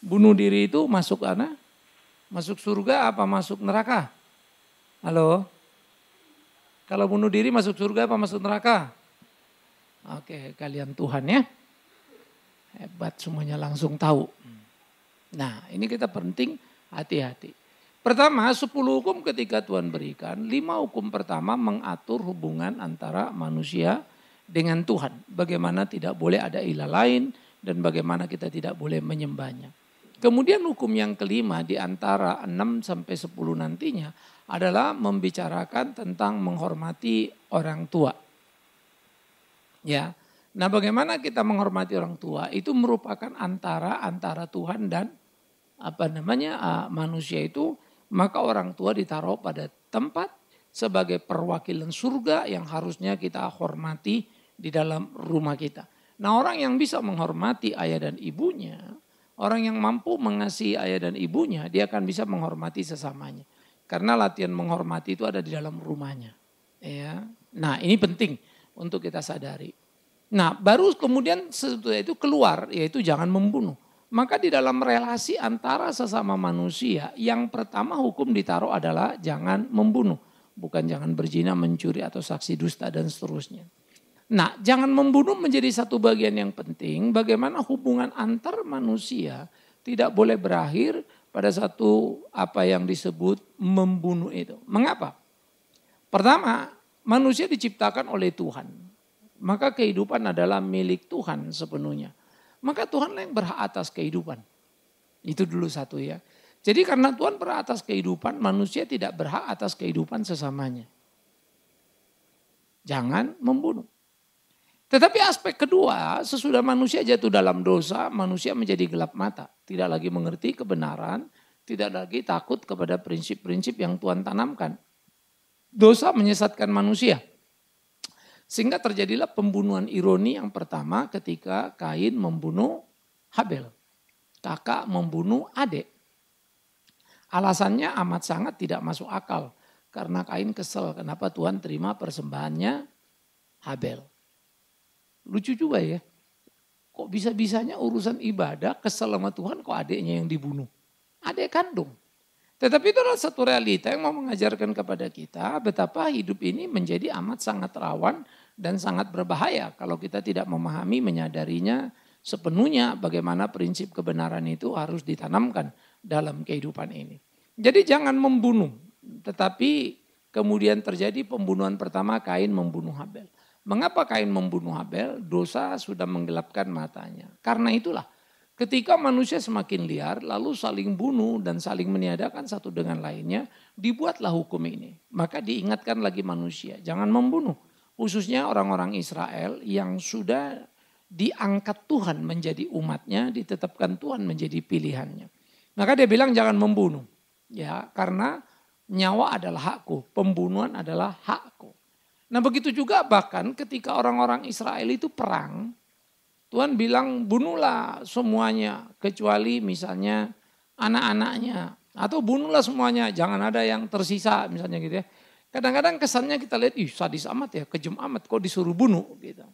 Bunuh diri itu masuk mana? Masuk surga apa masuk neraka? Halo? Kalau bunuh diri masuk surga apa masuk neraka? Oke, kalian Tuhan ya. Hebat semuanya langsung tahu. Nah, ini kita penting hati-hati. Pertama, 10 hukum ketika Tuhan berikan, 5 hukum pertama mengatur hubungan antara manusia dengan Tuhan. Bagaimana tidak boleh ada ilah lain dan bagaimana kita tidak boleh menyembahnya. Kemudian hukum yang kelima di antara 6 sampai 10 nantinya adalah membicarakan tentang menghormati orang tua. Ya. Nah, bagaimana kita menghormati orang tua itu merupakan antara Tuhan dan manusia itu, maka orang tua ditaruh pada tempat sebagai perwakilan surga yang harusnya kita hormati di dalam rumah kita. Nah, orang yang bisa menghormati ayah dan ibunya, orang yang mampu mengasihi ayah dan ibunya, dia akan bisa menghormati sesamanya. Karena latihan menghormati itu ada di dalam rumahnya. Ya. Nah, ini penting untuk kita sadari. Nah, baru kemudian setelah itu keluar, yaitu jangan membunuh. Maka di dalam relasi antara sesama manusia, yang pertama hukum ditaruh adalah jangan membunuh. Bukan jangan berzina, mencuri, atau saksi dusta, dan seterusnya. Nah, jangan membunuh menjadi satu bagian yang penting. Bagaimana hubungan antar manusia tidak boleh berakhir pada satu apa yang disebut membunuh itu. Mengapa? Pertama, manusia diciptakan oleh Tuhan. Maka kehidupan adalah milik Tuhan sepenuhnya. Maka Tuhanlah yang berhak atas kehidupan. Itu dulu satu ya. Jadi karena Tuhan berhak atas kehidupan, manusia tidak berhak atas kehidupan sesamanya. Jangan membunuh. Tetapi aspek kedua, sesudah manusia jatuh dalam dosa, manusia menjadi gelap mata. Tidak lagi mengerti kebenaran, tidak lagi takut kepada prinsip-prinsip yang Tuhan tanamkan. Dosa menyesatkan manusia. Sehingga terjadilah pembunuhan ironi yang pertama ketika Kain membunuh Habel. Kakak membunuh adik. Alasannya amat sangat tidak masuk akal. Karena Kain kesel kenapa Tuhan terima persembahannya Habel. Lucu juga ya. Kok bisa-bisanya urusan ibadah kesel sama Tuhan kok adiknya yang dibunuh. Adik kandung. Tetapi itu adalah satu realita yang mau mengajarkan kepada kita betapa hidup ini menjadi amat sangat rawan dan sangat berbahaya. Kalau kita tidak memahami, menyadarinya sepenuhnya bagaimana prinsip kebenaran itu harus ditanamkan dalam kehidupan ini. Jadi jangan membunuh. Tetapi kemudian terjadi pembunuhan pertama, Kain membunuh Habel. Mengapa Kain membunuh Habel? Dosa sudah menggelapkan matanya. Karena itulah ketika manusia semakin liar lalu saling bunuh dan saling meniadakan satu dengan lainnya, dibuatlah hukum ini. Maka diingatkan lagi manusia, jangan membunuh. Khususnya orang-orang Israel yang sudah diangkat Tuhan menjadi umatnya, ditetapkan Tuhan menjadi pilihannya. Maka dia bilang jangan membunuh. Ya, karena nyawa adalah hakku, pembunuhan adalah hakku. Nah begitu juga bahkan ketika orang-orang Israel itu perang, Tuhan bilang bunuhlah semuanya kecuali misalnya anak-anaknya. Atau bunuhlah semuanya, jangan ada yang tersisa misalnya gitu ya. Kadang-kadang kesannya kita lihat, sadis amat ya, kejam amat kok disuruh bunuh gitu.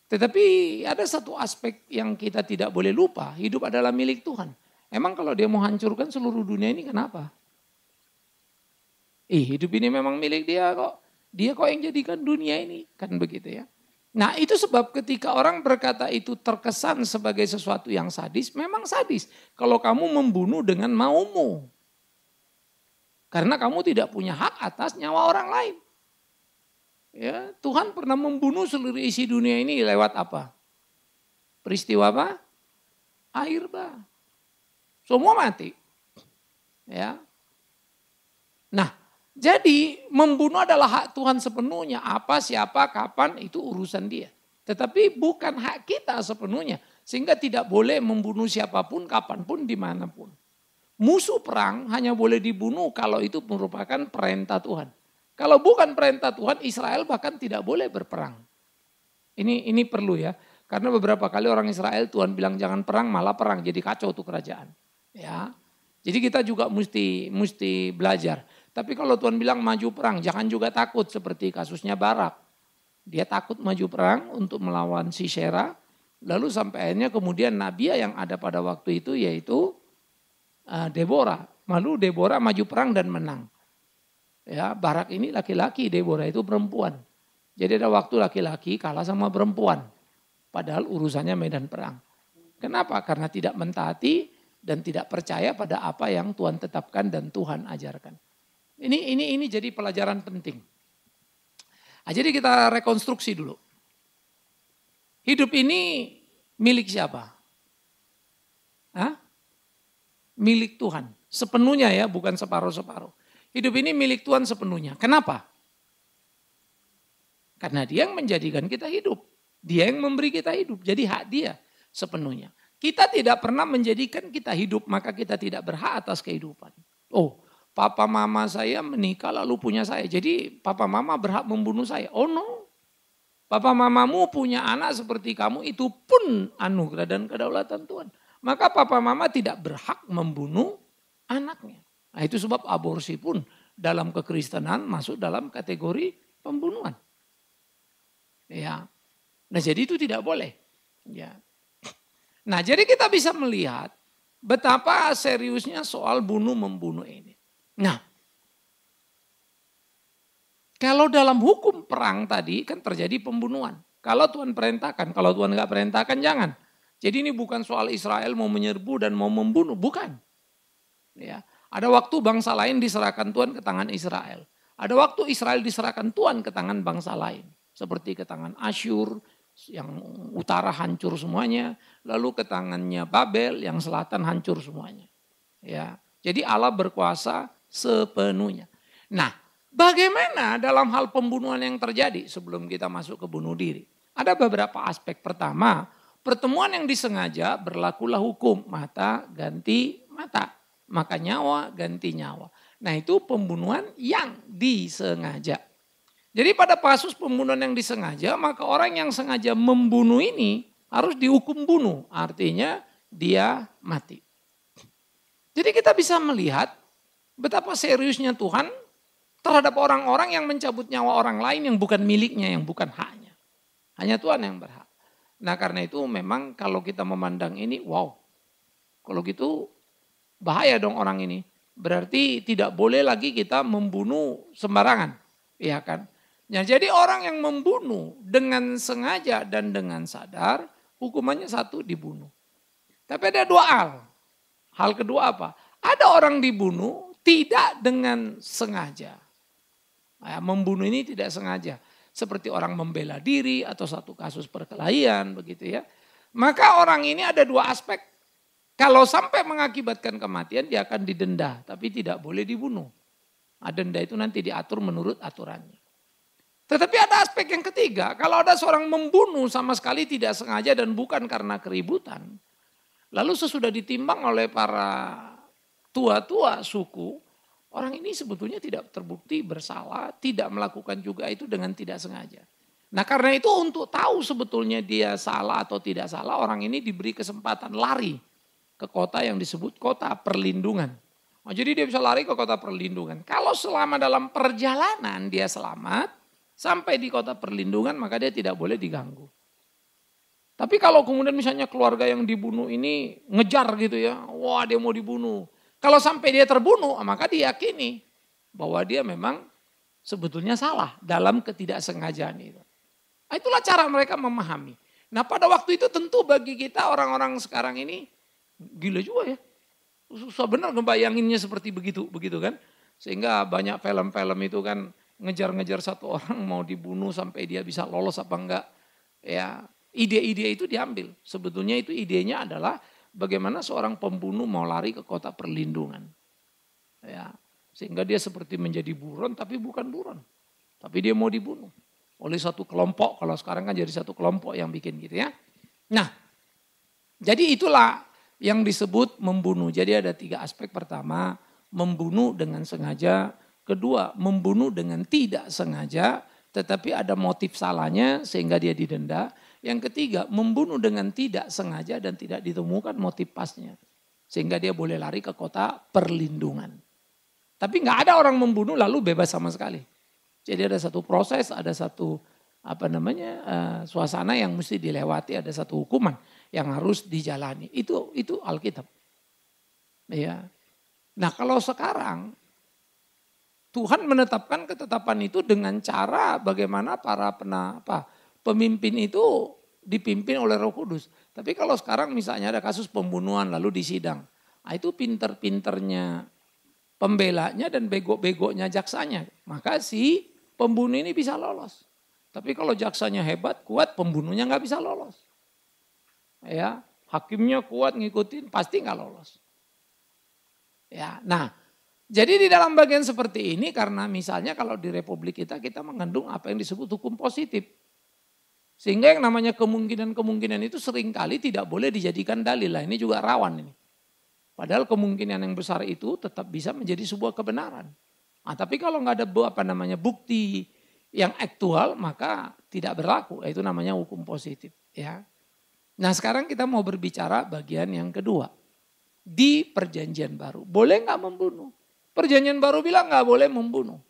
Tetapi ada satu aspek yang kita tidak boleh lupa, hidup adalah milik Tuhan. Emang kalau dia mau hancurkan seluruh dunia ini kenapa? Hidup ini memang milik dia kok. Dia kok yang jadikan dunia ini, kan begitu ya. Nah itu sebab ketika orang berkata itu terkesan sebagai sesuatu yang sadis, memang sadis. Kalau kamu membunuh dengan maumu. Karena kamu tidak punya hak atas nyawa orang lain. Ya, Tuhan pernah membunuh seluruh isi dunia ini lewat apa? Peristiwa apa? Air bah. Semua mati. Ya. Nah, jadi membunuh adalah hak Tuhan sepenuhnya. Apa, siapa, kapan itu urusan dia. Tetapi bukan hak kita sepenuhnya. Sehingga tidak boleh membunuh siapapun, kapanpun, dimanapun. Musuh perang hanya boleh dibunuh kalau itu merupakan perintah Tuhan. Kalau bukan perintah Tuhan, Israel bahkan tidak boleh berperang. Ini perlu ya. Karena beberapa kali orang Israel Tuhan bilang jangan perang, malah perang. Jadi kacau tuh kerajaan. Ya. Jadi kita juga mesti belajar. Tapi kalau Tuhan bilang maju perang, jangan juga takut seperti kasusnya Barak. Dia takut maju perang untuk melawan Sisera. Lalu sampai akhirnya kemudian Nabi yang ada pada waktu itu yaitu Deborah. Lalu Deborah maju perang dan menang. Ya, Barak ini laki-laki, Deborah itu perempuan. Jadi ada waktu laki-laki kalah sama perempuan. Padahal urusannya medan perang. Kenapa? Karena tidak mentaati dan tidak percaya pada apa yang Tuhan tetapkan dan Tuhan ajarkan. Ini jadi pelajaran penting. Nah, jadi kita rekonstruksi dulu. Hidup ini milik siapa? Hah? Milik Tuhan. Sepenuhnya ya, bukan separuh-separuh. Hidup ini milik Tuhan sepenuhnya. Kenapa? Karena dia yang menjadikan kita hidup. Dia yang memberi kita hidup. Jadi hak dia sepenuhnya. Kita tidak pernah menjadikan kita hidup, maka kita tidak berhak atas kehidupan. Oh, papa mama saya menikah lalu punya saya. Jadi papa mama berhak membunuh saya. Oh no. Papa mamamu punya anak seperti kamu, itu pun anugerah dan kedaulatan Tuhan. Maka papa mama tidak berhak membunuh anaknya. Nah, itu sebab aborsi pun dalam kekristenan masuk dalam kategori pembunuhan. Ya. Nah, jadi itu tidak boleh. Ya. Nah, jadi kita bisa melihat betapa seriusnya soal bunuh-membunuh ini. Nah, kalau dalam hukum perang tadi kan terjadi pembunuhan. Kalau Tuhan perintahkan, kalau Tuhan nggak perintahkan jangan. Jadi ini bukan soal Israel mau menyerbu dan mau membunuh, bukan. Ya. Ada waktu bangsa lain diserahkan Tuhan ke tangan Israel. Ada waktu Israel diserahkan Tuhan ke tangan bangsa lain. Seperti ke tangan Asyur, yang utara hancur semuanya. Lalu ke tangannya Babel, yang selatan hancur semuanya. Ya, jadi Allah berkuasa sepenuhnya. Nah, bagaimana dalam hal pembunuhan yang terjadi sebelum kita masuk ke bunuh diri? Ada beberapa aspek. Pertama, pertemuan yang disengaja berlakulah hukum. Mata ganti mata. Maka nyawa ganti nyawa. Nah, itu pembunuhan yang disengaja. Jadi pada kasus pembunuhan yang disengaja, maka orang yang sengaja membunuh ini harus dihukum bunuh. Artinya dia mati. Jadi kita bisa melihat betapa seriusnya Tuhan terhadap orang-orang yang mencabut nyawa orang lain yang bukan miliknya, yang bukan haknya. Hanya Tuhan yang berhak. Nah, karena itu memang kalau kita memandang ini, wow. Kalau gitu bahaya dong orang ini. Berarti tidak boleh lagi kita membunuh sembarangan. Iya kan? Ya, jadi orang yang membunuh dengan sengaja dan dengan sadar, hukumannya satu, dibunuh. Tapi ada dua hal. Hal kedua apa? Ada orang dibunuh tidak dengan sengaja. Nah, membunuh ini tidak sengaja. Seperti orang membela diri atau satu kasus perkelahian begitu ya. Maka orang ini ada dua aspek. Kalau sampai mengakibatkan kematian dia akan didenda, tapi tidak boleh dibunuh. Nah, denda itu nanti diatur menurut aturannya. Tetapi ada aspek yang ketiga, kalau ada seorang membunuh sama sekali tidak sengaja dan bukan karena keributan. Lalu sesudah ditimbang oleh para tua-tua suku, orang ini sebetulnya tidak terbukti bersalah, tidak melakukan juga itu dengan tidak sengaja. Nah, karena itu untuk tahu sebetulnya dia salah atau tidak salah, orang ini diberi kesempatan lari ke kota yang disebut kota perlindungan. Oh, jadi dia bisa lari ke kota perlindungan. Kalau selama dalam perjalanan dia selamat, sampai di kota perlindungan maka dia tidak boleh diganggu. Tapi kalau kemudian misalnya keluarga yang dibunuh ini ngejar gitu ya, wah dia mau dibunuh. Kalau sampai dia terbunuh maka diyakini bahwa dia memang sebetulnya salah dalam ketidaksengajaan itu. Nah, itulah cara mereka memahami. Nah, pada waktu itu tentu bagi kita orang-orang sekarang ini gila juga ya. Susah benar ngebayanginnya seperti begitu kan. Sehingga banyak film-film itu kan ngejar-ngejar satu orang mau dibunuh sampai dia bisa lolos apa enggak. Ya, ide-ide itu diambil. Sebetulnya itu idenya adalah bagaimana seorang pembunuh mau lari ke kota perlindungan. Ya, sehingga dia seperti menjadi buron tapi bukan buron. Tapi dia mau dibunuh oleh satu kelompok. Kalau sekarang kan jadi satu kelompok yang bikin gitu ya. Nah, jadi itulah yang disebut membunuh. Jadi ada 3 aspek. Pertama, membunuh dengan sengaja. Kedua, membunuh dengan tidak sengaja. Tetapi ada motif salahnya sehingga dia didenda. Yang ketiga, membunuh dengan tidak sengaja dan tidak ditemukan motif pasnya. Sehingga dia boleh lari ke kota perlindungan. Tapi nggak ada orang membunuh lalu bebas sama sekali. Jadi ada satu proses, ada satu suasana yang mesti dilewati, ada satu hukuman yang harus dijalani. Itu Alkitab. Ya. Nah kalau sekarang Tuhan menetapkan ketetapan itu dengan cara bagaimana para pemimpin itu dipimpin oleh Roh Kudus. Tapi kalau sekarang misalnya ada kasus pembunuhan lalu disidang, nah itu pinter-pinternya pembelanya dan bego-begonya jaksanya. Maka si pembunuh ini bisa lolos. Tapi kalau jaksanya hebat, kuat, pembunuhnya nggak bisa lolos. Ya, hakimnya kuat ngikutin, pasti nggak lolos. Ya, nah, jadi di dalam bagian seperti ini karena misalnya kalau di Republik kita mengandung apa yang disebut hukum positif. Sehingga yang namanya kemungkinan-kemungkinan itu seringkali tidak boleh dijadikan dalil. Lah ini juga rawan ini. Padahal kemungkinan yang besar itu tetap bisa menjadi sebuah kebenaran. Nah, tapi kalau nggak ada bukti yang aktual maka tidak berlaku. Itu namanya hukum positif. Ya. Nah sekarang kita mau berbicara bagian yang kedua. Di perjanjian baru. Boleh nggak membunuh? Perjanjian baru bilang nggak boleh membunuh.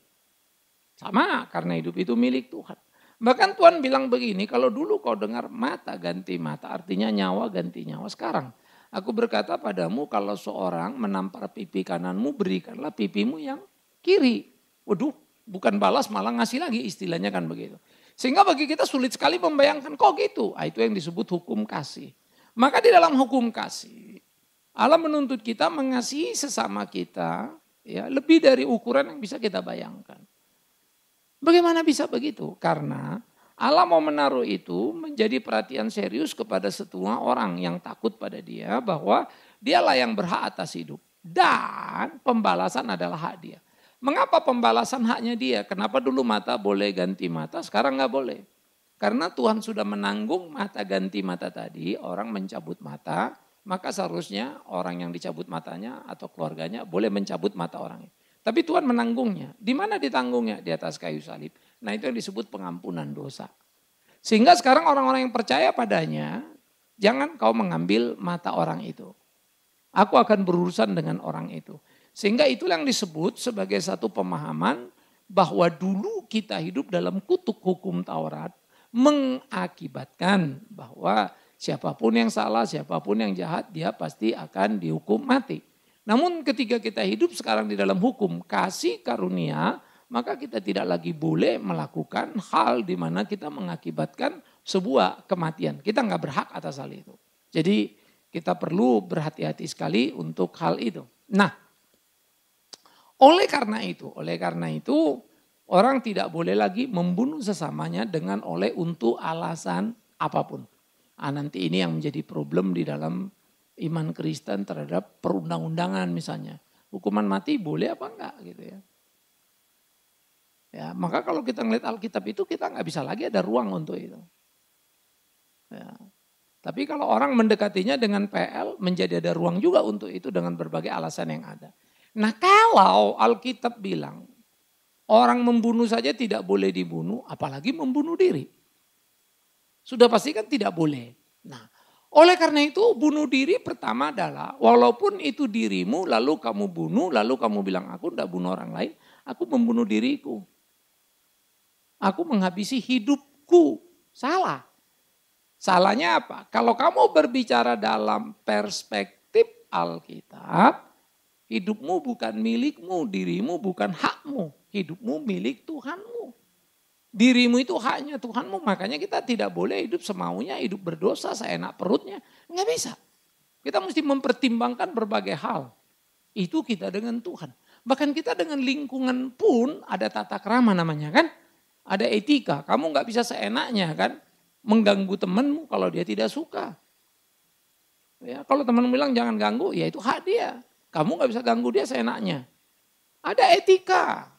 Sama karena hidup itu milik Tuhan. Bahkan Tuhan bilang begini, kalau dulu kau dengar mata ganti mata, artinya nyawa ganti nyawa. Sekarang aku berkata padamu kalau seorang menampar pipi kananmu, berikanlah pipimu yang kiri. Waduh, bukan balas malah ngasih lagi, istilahnya kan begitu. Sehingga bagi kita sulit sekali membayangkan kok gitu. Itu yang disebut hukum kasih. Maka di dalam hukum kasih, Allah menuntut kita mengasihi sesama kita ya lebih dari ukuran yang bisa kita bayangkan. Bagaimana bisa begitu? Karena Allah mau menaruh itu menjadi perhatian serius kepada semua orang yang takut pada dia bahwa dialah yang berhak atas hidup. Dan pembalasan adalah hak dia. Mengapa pembalasan haknya dia? Kenapa dulu mata boleh ganti mata, sekarang nggak boleh? Karena Tuhan sudah menanggung mata ganti mata tadi, orang mencabut mata, maka seharusnya orang yang dicabut matanya atau keluarganya boleh mencabut mata orang itu. Tapi Tuhan menanggungnya. Di mana ditanggungnya? Di atas kayu salib. Nah itu yang disebut pengampunan dosa. Sehingga sekarang orang-orang yang percaya padanya, jangan kau mengambil mata orang itu. Aku akan berurusan dengan orang itu. Sehingga itulah yang disebut sebagai satu pemahaman bahwa dulu kita hidup dalam kutuk hukum Taurat mengakibatkan bahwa siapapun yang salah, siapapun yang jahat, dia pasti akan dihukum mati. Namun ketika kita hidup sekarang di dalam hukum kasih karunia, maka kita tidak lagi boleh melakukan hal di mana kita mengakibatkan sebuah kematian. Kita nggak berhak atas hal itu. Jadi kita perlu berhati-hati sekali untuk hal itu. Nah, oleh karena itu orang tidak boleh lagi membunuh sesamanya untuk alasan apapun. Nanti ini yang menjadi problem di dalam iman Kristen terhadap perundang-undangan misalnya. Hukuman mati boleh apa enggak gitu ya. Ya, maka kalau kita ngelihat Alkitab itu kita nggak bisa lagi ada ruang untuk itu. Ya. Tapi kalau orang mendekatinya dengan PL menjadi ada ruang juga untuk itu dengan berbagai alasan yang ada. Nah kalau Alkitab bilang orang membunuh saja tidak boleh dibunuh apalagi membunuh diri. Sudah pasti kan tidak boleh. Nah oleh karena itu bunuh diri pertama adalah walaupun itu dirimu lalu kamu bunuh lalu kamu bilang aku tidak bunuh orang lain. Aku membunuh diriku. Aku menghabisi hidupku. Salah. Salahnya apa? Kalau kamu berbicara dalam perspektif Alkitab, hidupmu bukan milikmu, dirimu bukan hakmu. Hidupmu milik Tuhanmu. Dirimu itu haknya Tuhanmu, makanya kita tidak boleh hidup semaunya, hidup berdosa, seenak perutnya. Nggak bisa. Kita mesti mempertimbangkan berbagai hal. Itu kita dengan Tuhan. Bahkan kita dengan lingkungan pun ada tata krama namanya kan. Ada etika, kamu nggak bisa seenaknya kan. Mengganggu temanmu kalau dia tidak suka. Ya, kalau teman bilang jangan ganggu, ya itu hak dia. Kamu nggak bisa ganggu dia seenaknya. Ada etika.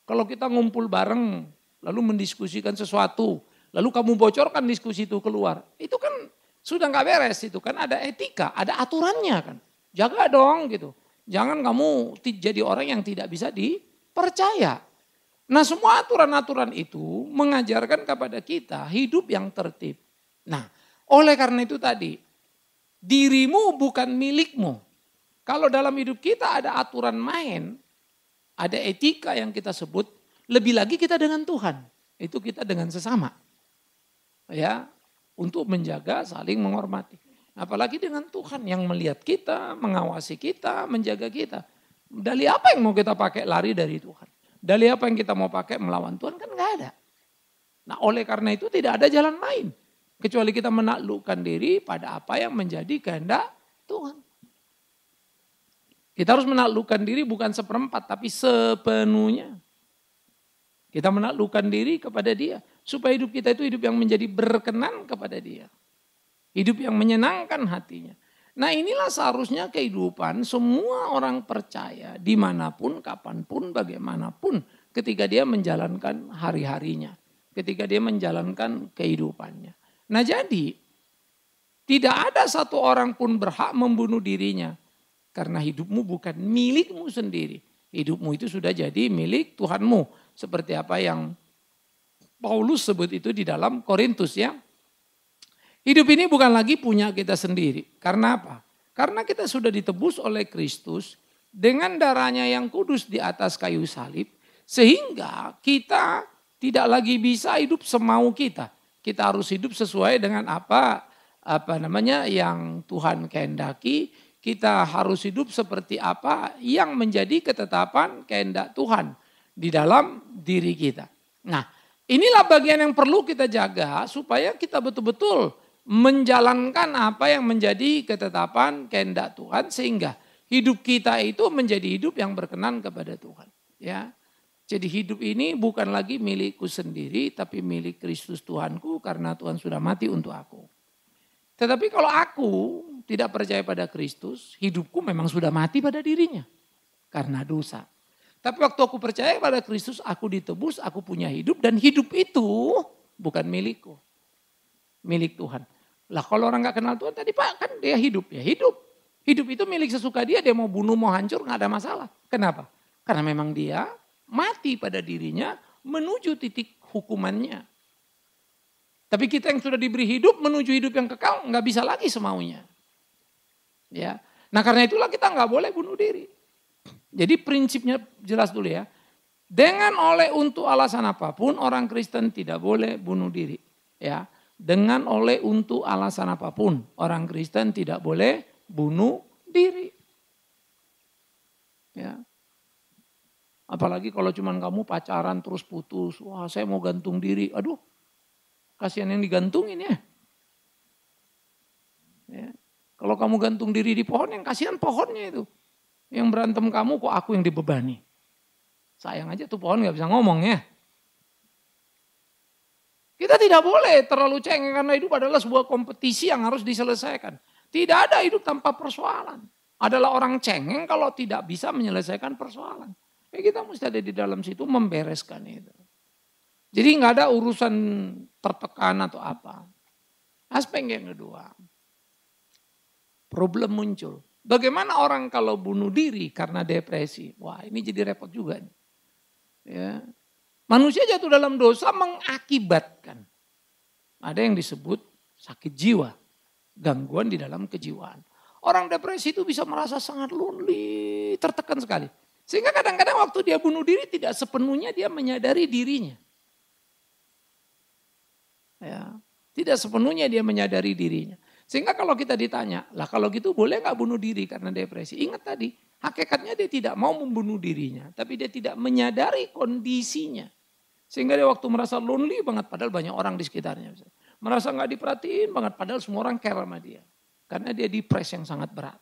Kalau kita ngumpul bareng, lalu mendiskusikan sesuatu, lalu kamu bocorkan diskusi itu keluar. Itu kan sudah nggak beres, itu kan ada etika, ada aturannya kan. Jaga dong gitu. Jangan kamu jadi orang yang tidak bisa dipercaya. Nah semua aturan-aturan itu mengajarkan kepada kita hidup yang tertib. Nah oleh karena itu tadi, dirimu bukan milikmu. Kalau dalam hidup kita ada aturan main, ada etika yang kita sebut, lebih lagi kita dengan Tuhan. Itu kita dengan sesama. Ya, untuk menjaga saling menghormati. Apalagi dengan Tuhan yang melihat kita, mengawasi kita, menjaga kita. Dalih apa yang mau kita pakai lari dari Tuhan? Dalih apa yang kita mau pakai melawan Tuhan? Kan nggak ada. Nah oleh karena itu tidak ada jalan lain. Kecuali kita menaklukkan diri pada apa yang menjadi kehendak Tuhan. Kita harus menaklukkan diri bukan seperempat tapi sepenuhnya. Kita menaklukkan diri kepada Dia. Supaya hidup kita itu hidup yang menjadi berkenan kepada Dia. Hidup yang menyenangkan hatinya. Nah inilah seharusnya kehidupan semua orang percaya dimanapun, kapanpun, bagaimanapun ketika dia menjalankan hari-harinya. Ketika dia menjalankan kehidupannya. Nah jadi tidak ada satu orang pun berhak membunuh dirinya. Karena hidupmu bukan milikmu sendiri. Hidupmu itu sudah jadi milik Tuhanmu. Seperti apa yang Paulus sebut itu di dalam Korintus ya. Hidup ini bukan lagi punya kita sendiri. Karena apa? Karena kita sudah ditebus oleh Kristus dengan darahnya yang kudus di atas kayu salib. Sehingga kita tidak lagi bisa hidup semau kita. Kita harus hidup sesuai dengan apa yang Tuhan kehendaki. Kita harus hidup seperti apa yang menjadi ketetapan kehendak Tuhan di dalam diri kita. Nah, inilah bagian yang perlu kita jaga supaya kita betul-betul menjalankan apa yang menjadi ketetapan kehendak Tuhan sehingga hidup kita itu menjadi hidup yang berkenan kepada Tuhan. Ya, jadi hidup ini bukan lagi milikku sendiri tapi milik Kristus Tuhanku karena Tuhan sudah mati untuk aku. Tetapi kalau aku tidak percaya pada Kristus, hidupku memang sudah mati pada dirinya karena dosa. Tapi waktu aku percaya pada Kristus, aku ditebus, aku punya hidup dan hidup itu bukan milikku. Milik Tuhan. Lah kalau orang gak kenal Tuhan tadi Pak kan dia hidup ya hidup. Hidup itu milik sesuka dia mau bunuh mau hancur gak ada masalah. Kenapa? Karena memang dia mati pada dirinya menuju titik hukumannya. Tapi kita yang sudah diberi hidup menuju hidup yang kekal gak bisa lagi semaunya. Ya. Nah karena itulah kita gak boleh bunuh diri. Jadi prinsipnya jelas dulu ya. Dengan oleh untuk alasan apapun orang Kristen tidak boleh bunuh diri. Ya. Dengan oleh untuk alasan apapun orang Kristen tidak boleh bunuh diri. Ya. Apalagi kalau cuman kamu pacaran terus putus, wah saya mau gantung diri. Aduh, kasihan yang digantungin ya. Ya. Kalau kamu gantung diri di pohon, yang kasihan pohonnya itu. Yang berantem kamu kok aku yang dibebani. Sayang aja tuh pohon gak bisa ngomong ya. Kita tidak boleh terlalu cengeng karena hidup adalah sebuah kompetisi yang harus diselesaikan. Tidak ada hidup tanpa persoalan. Adalah orang cengeng kalau tidak bisa menyelesaikan persoalan. Kita mesti ada di dalam situ membereskan itu. Jadi nggak ada urusan tertekan atau apa. Aspek yang kedua, problem muncul. Bagaimana orang kalau bunuh diri karena depresi? Wah ini jadi repot juga. Ya. Manusia jatuh dalam dosa mengakibatkan. Ada yang disebut sakit jiwa. Gangguan di dalam kejiwaan. Orang depresi itu bisa merasa sangat lonely, tertekan sekali. Sehingga kadang-kadang waktu dia bunuh diri tidak sepenuhnya dia menyadari dirinya. Ya, tidak sepenuhnya dia menyadari dirinya. Sehingga kalau kita ditanya, lah kalau gitu boleh gak bunuh diri karena depresi? Ingat tadi, hakikatnya dia tidak mau membunuh dirinya. Tapi dia tidak menyadari kondisinya. Sehingga dia waktu merasa lonely banget padahal banyak orang di sekitarnya. Merasa gak diperhatiin banget padahal semua orang care sama dia. Karena dia depres yang sangat berat.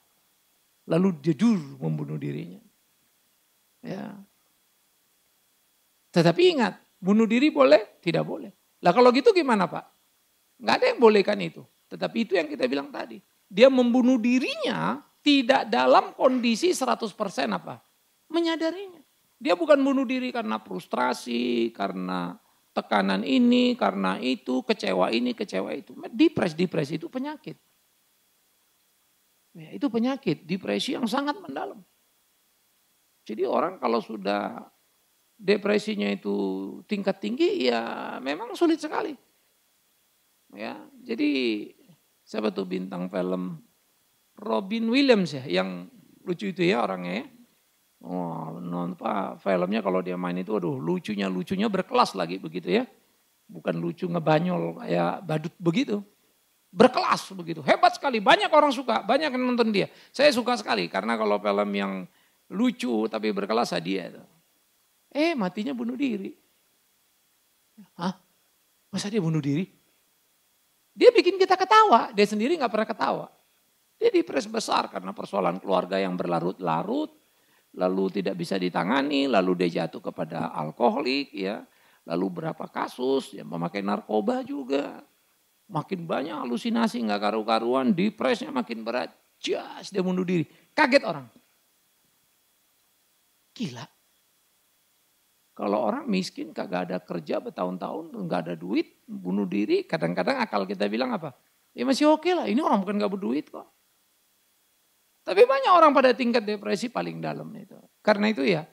Lalu dia jujur membunuh dirinya. Ya. Tetapi ingat, bunuh diri boleh? Tidak boleh. Lah kalau gitu gimana Pak? Gak ada yang bolehkan itu. Tetapi itu yang kita bilang tadi. Dia membunuh dirinya tidak dalam kondisi 100% apa? Menyadarinya. Dia bukan bunuh diri karena frustrasi, karena tekanan ini, karena itu, kecewa ini, kecewa itu. Depresi itu penyakit. Ya, itu penyakit, depresi yang sangat mendalam. Jadi orang kalau sudah depresinya itu tingkat tinggi ya memang sulit sekali. Ya, jadi siapa tuh bintang film Robin Williams ya yang lucu itu ya orangnya ya. Oh, filmnya kalau dia main itu aduh lucunya berkelas lagi begitu ya. Bukan lucu ngebanyol kayak badut begitu. berkelas begitu. Hebat sekali, banyak orang suka, banyak yang nonton dia. Saya suka sekali karena kalau film yang lucu tapi berkelas dia itu. Matinya bunuh diri. Hah? Masa dia bunuh diri? Dia bikin kita ketawa, dia sendiri gak pernah ketawa. Dia dipres besar karena persoalan keluarga yang berlarut-larut, lalu tidak bisa ditangani, lalu dia jatuh kepada alkoholik, ya, lalu berapa kasus, ya, memakai narkoba juga, makin banyak halusinasi nggak karu-karuan, depresnya makin berat, dia bunuh diri, kaget orang, gila. Kalau orang miskin kagak ada kerja bertahun-tahun, nggak ada duit, bunuh diri, kadang-kadang akal kita bilang apa? Ya masih oke lah, ini orang bukan nggak berduit kok. Tapi banyak orang pada tingkat depresi paling dalam itu. Karena itu ya,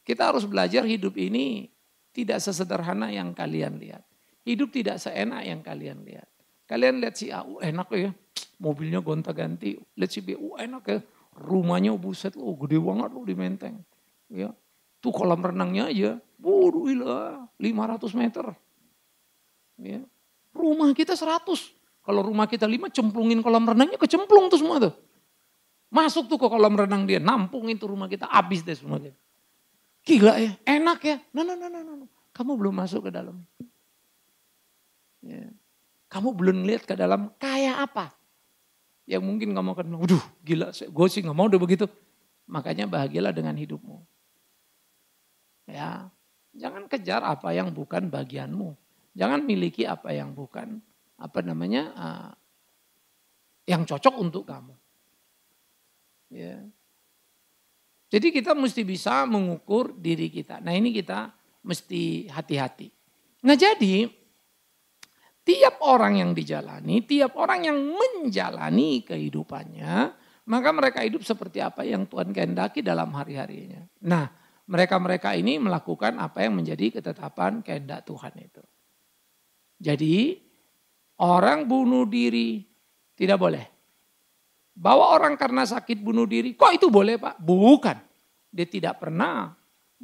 kita harus belajar hidup ini tidak sesederhana yang kalian lihat. Hidup tidak seenak yang kalian lihat. Kalian lihat si A, enak ya, mobilnya gonta-ganti. Lihat si B, enak ya, rumahnya buset, gede banget loh di Menteng. Ya, tuh kolam renangnya aja, gila, 500 meter. Ya. Rumah kita 100. Kalau rumah kita 5, cemplungin kolam renangnya kecemplung tuh semua tuh. Masuk tuh ke kolam renang dia, nampung itu rumah kita, habis deh semua kita. Gila ya, enak ya. No. Kamu belum masuk ke dalam. Ya. Kamu belum lihat ke dalam kayak apa. Yang mungkin kamu akan bilang, waduh gila, gue sih gak mau udah begitu. Makanya bahagialah dengan hidupmu. Ya, jangan kejar apa yang bukan bagianmu. Jangan miliki apa yang bukan, yang cocok untuk kamu. Ya. Jadi kita mesti bisa mengukur diri kita. Nah ini kita mesti hati-hati. Nah jadi tiap orang yang dijalani, tiap orang yang menjalani kehidupannya, maka mereka hidup seperti apa yang Tuhan kehendaki dalam hari-harinya. Nah mereka-mereka ini melakukan apa yang menjadi ketetapan kehendak Tuhan itu. Jadi orang bunuh diri tidak boleh. Bawa orang karena sakit bunuh diri, kok itu boleh Pak? Bukan. Dia tidak pernah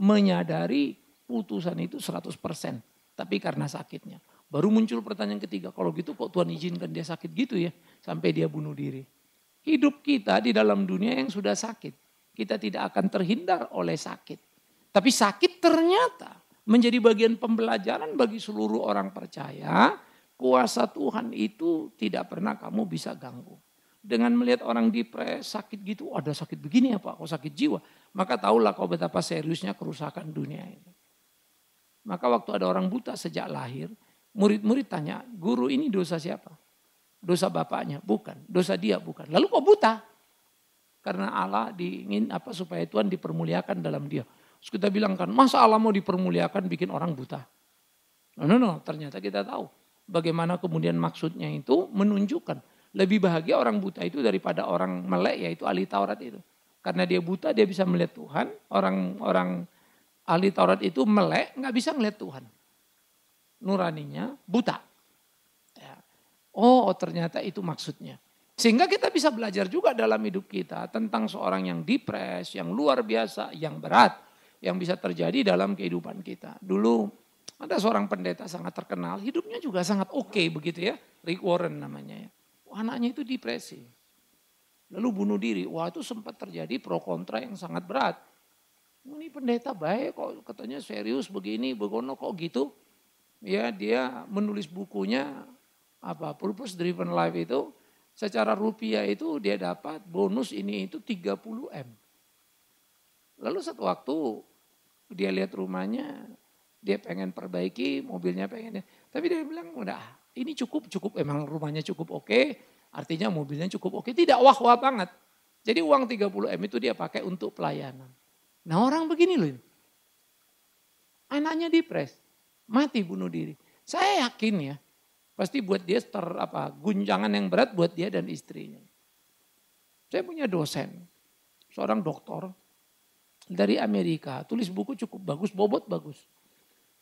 menyadari putusan itu 100%. Tapi karena sakitnya. Baru muncul pertanyaan ketiga, kalau gitu kok Tuhan izinkan dia sakit gitu ya? Sampai dia bunuh diri. Hidup kita di dalam dunia yang sudah sakit. Kita tidak akan terhindar oleh sakit. Tapi sakit ternyata menjadi bagian pembelajaran bagi seluruh orang percaya. Kuasa Tuhan itu tidak pernah kamu bisa ganggu. Dengan melihat orang depres, sakit gitu, ada sakit begini ya Pak, kok sakit jiwa. Maka tahulah kau betapa seriusnya kerusakan dunia ini. Maka waktu ada orang buta sejak lahir, murid-murid tanya, guru ini dosa siapa? Dosa bapaknya? Bukan. Dosa dia? Bukan. Lalu kok buta? Karena Allah ingin supaya Tuhan dipermuliakan dalam dia. Terus kita bilang kan, masa Allah mau dipermuliakan bikin orang buta? No, ternyata kita tahu. Bagaimana kemudian maksudnya itu menunjukkan. Lebih bahagia orang buta itu daripada orang melek, yaitu ahli Taurat itu. Karena dia buta, dia bisa melihat Tuhan. Orang ahli Taurat itu melek, nggak bisa melihat Tuhan. Nuraninya buta. Ya. Ternyata itu maksudnya. Sehingga kita bisa belajar juga dalam hidup kita tentang seorang yang depres, yang luar biasa, yang berat. Yang bisa terjadi dalam kehidupan kita. Dulu ada seorang pendeta sangat terkenal, hidupnya juga sangat oke begitu ya. Rick Warren namanya ya. Anaknya itu depresi. Lalu bunuh diri. Wah itu sempat terjadi pro kontra yang sangat berat. Ini pendeta baik kok katanya serius begini, begono kok gitu. Ya dia menulis bukunya Purpose Driven Life itu. Secara rupiah itu dia dapat bonus ini itu 30M. Lalu satu waktu dia lihat rumahnya, dia pengen perbaiki, mobilnya pengen. Tapi dia bilang udah. Ini cukup, emang rumahnya cukup oke, artinya mobilnya cukup oke. Tidak wah-wah banget. Jadi uang 30M itu dia pakai untuk pelayanan. Nah orang begini loh. Anaknya depres, mati bunuh diri. Saya yakin ya, pasti buat dia guncangan yang berat buat dia dan istrinya. Saya punya dosen, seorang doktor dari Amerika, tulis buku cukup bagus, bobot bagus.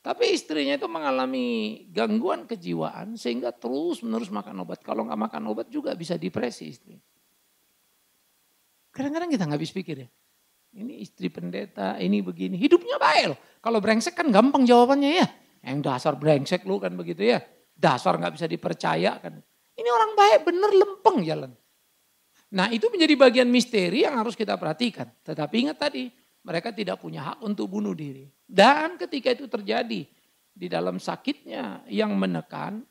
Tapi istrinya itu mengalami gangguan kejiwaan sehingga terus menerus makan obat. Kalau nggak makan obat juga bisa depresi istri. Kadang-kadang kita nggak habis pikir ya. Ini istri pendeta, ini begini. Hidupnya baik loh. Kalau brengsek kan gampang jawabannya ya. Yang dasar brengsek lu kan begitu ya. Dasar nggak bisa dipercaya kan. Ini orang baik bener lempeng jalan. Nah itu menjadi bagian misteri yang harus kita perhatikan. Tetapi ingat tadi, mereka tidak punya hak untuk bunuh diri. Dan ketika itu terjadi di dalam sakitnya yang menekan,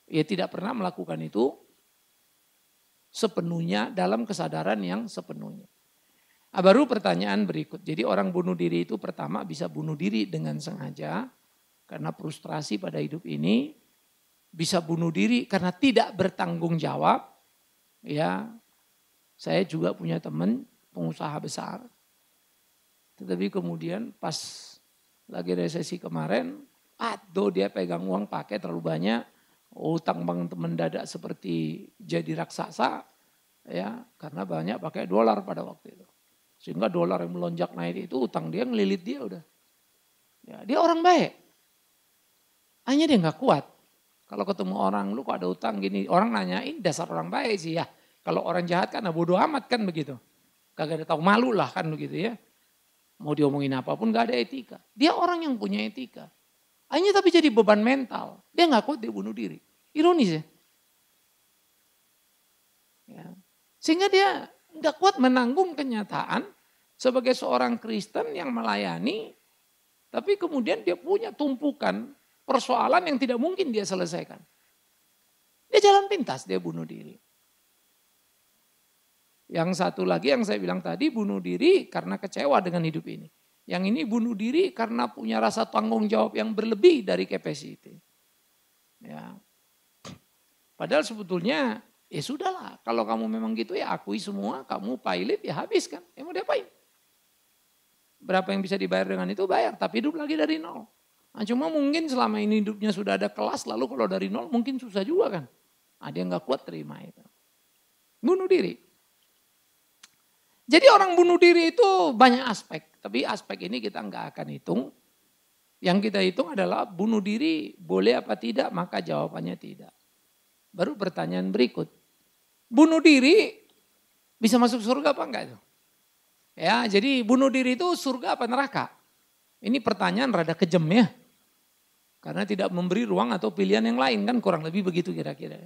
ia tidak pernah melakukan itu sepenuhnya dalam kesadaran yang sepenuhnya. Baru pertanyaan berikut. Jadi orang bunuh diri itu pertama bisa bunuh diri dengan sengaja karena frustrasi pada hidup ini. Bisa bunuh diri karena tidak bertanggung jawab. Ya, saya juga punya teman pengusaha besar. Tetapi kemudian pas lagi resesi kemarin, aduh dia pegang uang pakai terlalu banyak. Utang bank mendadak seperti jadi raksasa. Ya, karena banyak pakai dolar pada waktu itu. Sehingga dolar yang melonjak naik itu utang dia ngelilit dia udah. Ya, dia orang baik. Hanya dia nggak kuat. Kalau ketemu orang, lu kok ada utang gini, orang nanyain dasar orang baik sih ya. Kalau orang jahat kan bodo amat kan begitu. Kagak ada tahu malu lah kan begitu ya. Mau diomongin apapun gak ada etika. Dia orang yang punya etika. Hanya tapi jadi beban mental. Dia gak kuat dia bunuh diri. Ironis ya. Ya. Sehingga dia gak kuat menanggung kenyataan sebagai seorang Kristen yang melayani. Tapi kemudian dia punya tumpukan persoalan yang tidak mungkin dia selesaikan. Dia jalan pintas, dia bunuh diri. Yang satu lagi yang saya bilang tadi bunuh diri karena kecewa dengan hidup ini. Yang ini bunuh diri karena punya rasa tanggung jawab yang berlebih dari capacity. Ya. Padahal sebetulnya ya sudahlah. Kalau kamu memang gitu ya akui semua. Kamu pilot ya habiskan. Ya mau diapain? Berapa yang bisa dibayar dengan itu bayar. Tapi hidup lagi dari nol. Nah, cuma mungkin selama ini hidupnya sudah ada kelas, lalu kalau dari nol mungkin susah juga kan. Ada yang gak kuat terima itu. Bunuh diri. Jadi orang bunuh diri itu banyak aspek. Tapi aspek ini kita gak akan hitung. Yang kita hitung adalah bunuh diri boleh apa tidak, maka jawabannya tidak. Baru pertanyaan berikut. Bunuh diri bisa masuk surga apa enggak itu? Ya, jadi bunuh diri itu surga apa neraka? Ini pertanyaan rada kejam ya. Karena tidak memberi ruang atau pilihan yang lain kan kurang lebih begitu kira-kira.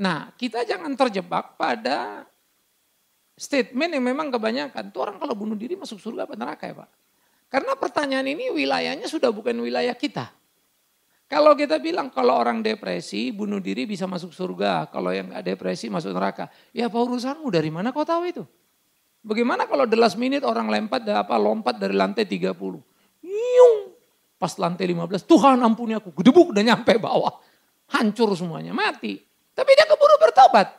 Nah kita jangan terjebak pada statement yang memang kebanyakan. Tuh orang kalau bunuh diri masuk surga apa neraka ya Pak? Karena pertanyaan ini wilayahnya sudah bukan wilayah kita. Kalau kita bilang kalau orang depresi bunuh diri bisa masuk surga. Kalau yang gak depresi masuk neraka. Ya apa urusanmu dari mana kau tahu itu? Bagaimana kalau the last minute orang lompat dari lantai 30. Yung. Pas lantai 15, Tuhan ampuni aku, gedebuk udah nyampe bawah. Hancur semuanya, mati. Tapi dia keburu bertobat.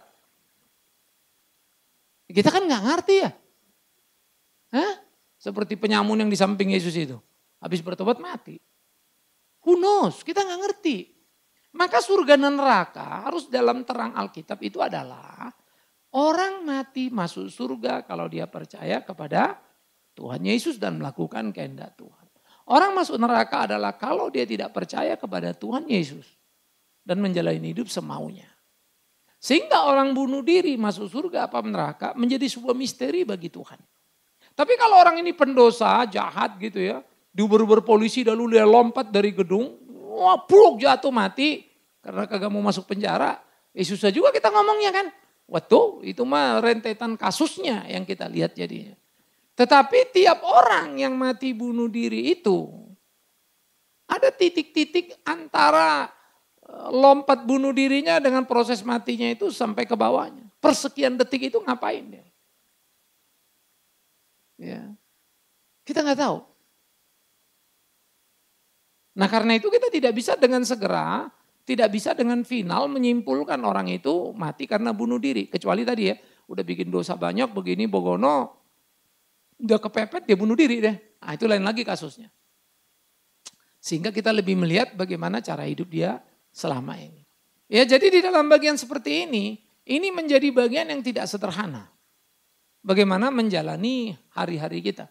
Kita kan gak ngerti ya. Hah? Seperti penyamun yang di samping Yesus itu. Habis bertobat mati. Who knows? Kita gak ngerti. Maka surga dan neraka harus dalam terang Alkitab itu adalah orang mati masuk surga kalau dia percaya kepada Tuhan Yesus dan melakukan kehendak Tuhan. Orang masuk neraka adalah kalau dia tidak percaya kepada Tuhan Yesus dan menjalani hidup semaunya. Sehingga orang bunuh diri masuk surga apa neraka menjadi sebuah misteri bagi Tuhan. Tapi kalau orang ini pendosa, jahat gitu ya, diuber-uber polisi lalu dia lompat dari gedung, wah pluk jatuh mati karena kagak mau masuk penjara. Susah juga kita ngomongnya kan. Waduh itu mah rentetan kasusnya yang kita lihat jadinya. Tetapi tiap orang yang mati bunuh diri itu ada titik-titik antara lompat bunuh dirinya dengan proses matinya itu sampai ke bawahnya. Persekian detik itu ngapain dia? Ya. Kita nggak tahu. Nah karena itu kita tidak bisa dengan segera, tidak bisa dengan final menyimpulkan orang itu mati karena bunuh diri. Kecuali tadi ya, udah bikin dosa banyak begini bogono. Udah kepepet dia bunuh diri deh. Nah itu lain lagi kasusnya. Sehingga kita lebih melihat bagaimana cara hidup dia selama ini. Ya jadi di dalam bagian seperti ini menjadi bagian yang tidak sederhana. Bagaimana menjalani hari-hari kita.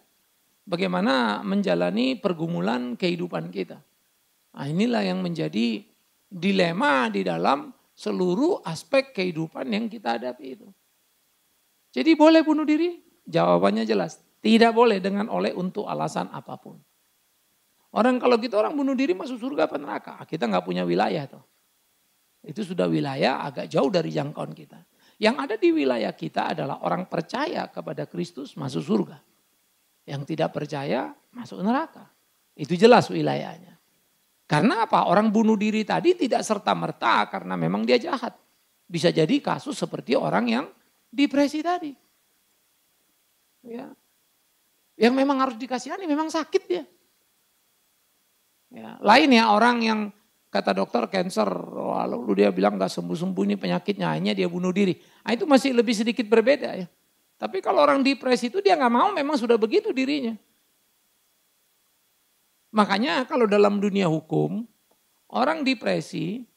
Bagaimana menjalani pergumulan kehidupan kita. Nah inilah yang menjadi dilema di dalam seluruh aspek kehidupan yang kita hadapi itu. Jadi boleh bunuh diri? Jawabannya jelas. Tidak boleh dengan untuk alasan apapun. Orang kalau gitu orang bunuh diri masuk surga apa neraka. Kita nggak punya wilayah tuh. Itu sudah wilayah agak jauh dari jangkauan kita. Yang ada di wilayah kita adalah orang percaya kepada Kristus masuk surga. Yang tidak percaya masuk neraka. Itu jelas wilayahnya. Karena apa? Orang bunuh diri tadi tidak serta-merta karena memang dia jahat. Bisa jadi kasus seperti orang yang depresi tadi. Ya. Yang memang harus dikasihani, memang sakit dia. Ya. Lain ya orang yang kata dokter cancer, lalu dia bilang gak sembuh-sembuh ini penyakitnya, akhirnya dia bunuh diri. Nah, itu masih lebih sedikit berbeda ya. Tapi kalau orang depresi itu dia gak mau, memang sudah begitu dirinya. Makanya kalau dalam dunia hukum, orang depresi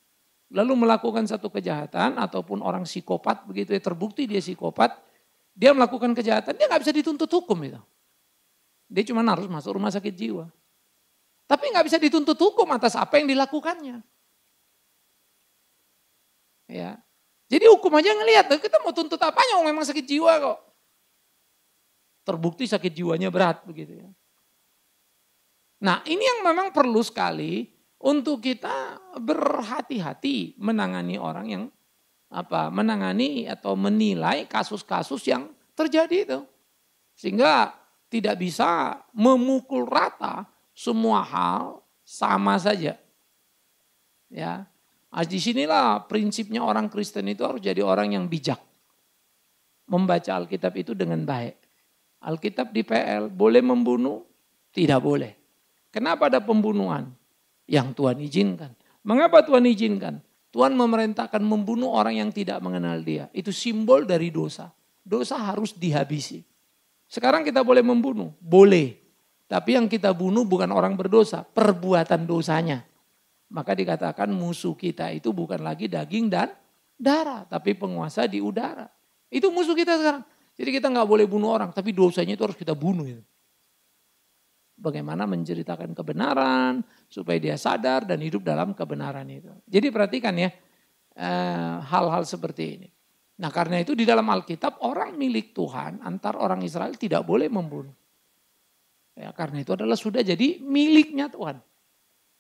lalu melakukan satu kejahatan ataupun orang psikopat begitu ya, terbukti dia psikopat, dia melakukan kejahatan, dia gak bisa dituntut hukum itu. Dia cuma harus masuk rumah sakit jiwa. Tapi gak bisa dituntut hukum atas apa yang dilakukannya. Ya. Jadi hukum aja ngelihat, kita mau tuntut apanya, memang sakit jiwa kok. Terbukti sakit jiwanya berat begitu ya. Nah ini yang memang perlu sekali untuk kita berhati-hati menangani orang yang menangani atau menilai kasus-kasus yang terjadi itu. Sehingga tidak bisa memukul rata semua hal sama saja. Ya. Disinilah prinsipnya orang Kristen itu harus jadi orang yang bijak. Membaca Alkitab itu dengan baik. Alkitab di PL boleh membunuh? Tidak boleh. Kenapa ada pembunuhan? Yang Tuhan izinkan. Mengapa Tuhan izinkan? Tuhan memerintahkan membunuh orang yang tidak mengenal dia. Itu simbol dari dosa. Dosa harus dihabisi. Sekarang kita boleh membunuh? Boleh. Tapi yang kita bunuh bukan orang berdosa, perbuatan dosanya. Maka dikatakan musuh kita itu bukan lagi daging dan darah, tapi penguasa di udara. Itu musuh kita sekarang. Jadi kita nggak boleh bunuh orang, tapi dosanya itu harus kita bunuh. Bagaimana menceritakan kebenaran supaya dia sadar dan hidup dalam kebenaran itu. Jadi perhatikan ya hal-hal seperti ini. Nah karena itu di dalam Alkitab orang milik Tuhan antar orang Israel tidak boleh membunuh. Ya, karena itu adalah sudah jadi miliknya Tuhan.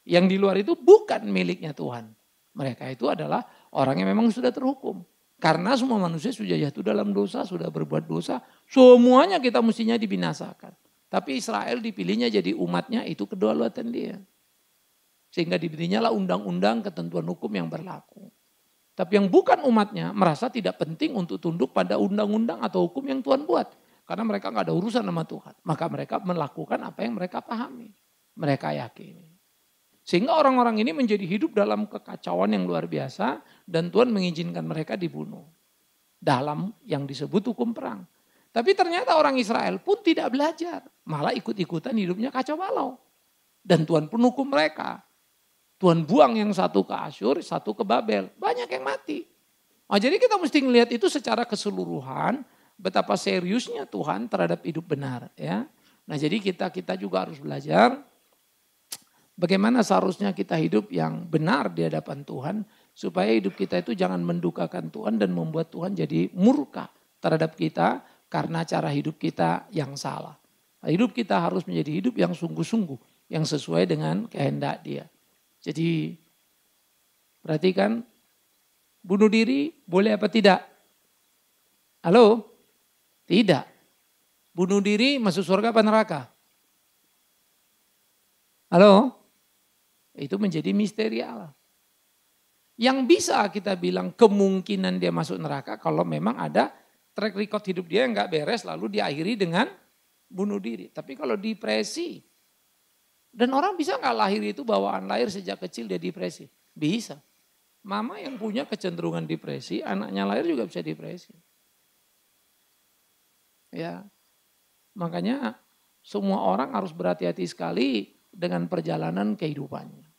Yang di luar itu bukan miliknya Tuhan. Mereka itu adalah orang yang memang sudah terhukum. Karena semua manusia sudah jatuh dalam dosa, sudah berbuat dosa. Semuanya kita mestinya dibinasakan. Tapi Israel dipilihnya jadi umatnya itu kedaulatan dia. Sehingga diberinya lah undang-undang ketentuan hukum yang berlaku. Tapi yang bukan umatnya merasa tidak penting untuk tunduk pada undang-undang atau hukum yang Tuhan buat. Karena mereka gak ada urusan sama Tuhan. Maka mereka melakukan apa yang mereka pahami. Mereka yakini. Sehingga orang-orang ini menjadi hidup dalam kekacauan yang luar biasa. Dan Tuhan mengizinkan mereka dibunuh. Dalam yang disebut hukum perang. Tapi ternyata orang Israel pun tidak belajar. Malah ikut-ikutan hidupnya kacau balau. Dan Tuhan pun hukum mereka. Tuhan buang yang satu ke Asyur, satu ke Babel. Banyak yang mati. Nah, jadi kita mesti melihat itu secara keseluruhan. Betapa seriusnya Tuhan terhadap hidup benar. Ya. Nah jadi kita juga harus belajar. Bagaimana seharusnya kita hidup yang benar di hadapan Tuhan. Supaya hidup kita itu jangan mendukakan Tuhan dan membuat Tuhan jadi murka terhadap kita. Karena cara hidup kita yang salah. Hidup kita harus menjadi hidup yang sungguh-sungguh. Yang sesuai dengan kehendak dia. Jadi perhatikan. Bunuh diri boleh apa tidak? Halo? Tidak. Bunuh diri masuk surga apa neraka? Halo? Itu menjadi misteri Allah. Yang bisa kita bilang kemungkinan dia masuk neraka kalau memang ada track record hidup dia yang gak beres lalu diakhiri dengan bunuh diri. Tapi kalau depresi, dan orang bisa gak lahir itu bawaan lahir sejak kecil dia depresi? Bisa. Mama yang punya kecenderungan depresi, anaknya lahir juga bisa depresi. Ya, makanya semua orang harus berhati-hati sekali dengan perjalanan kehidupannya.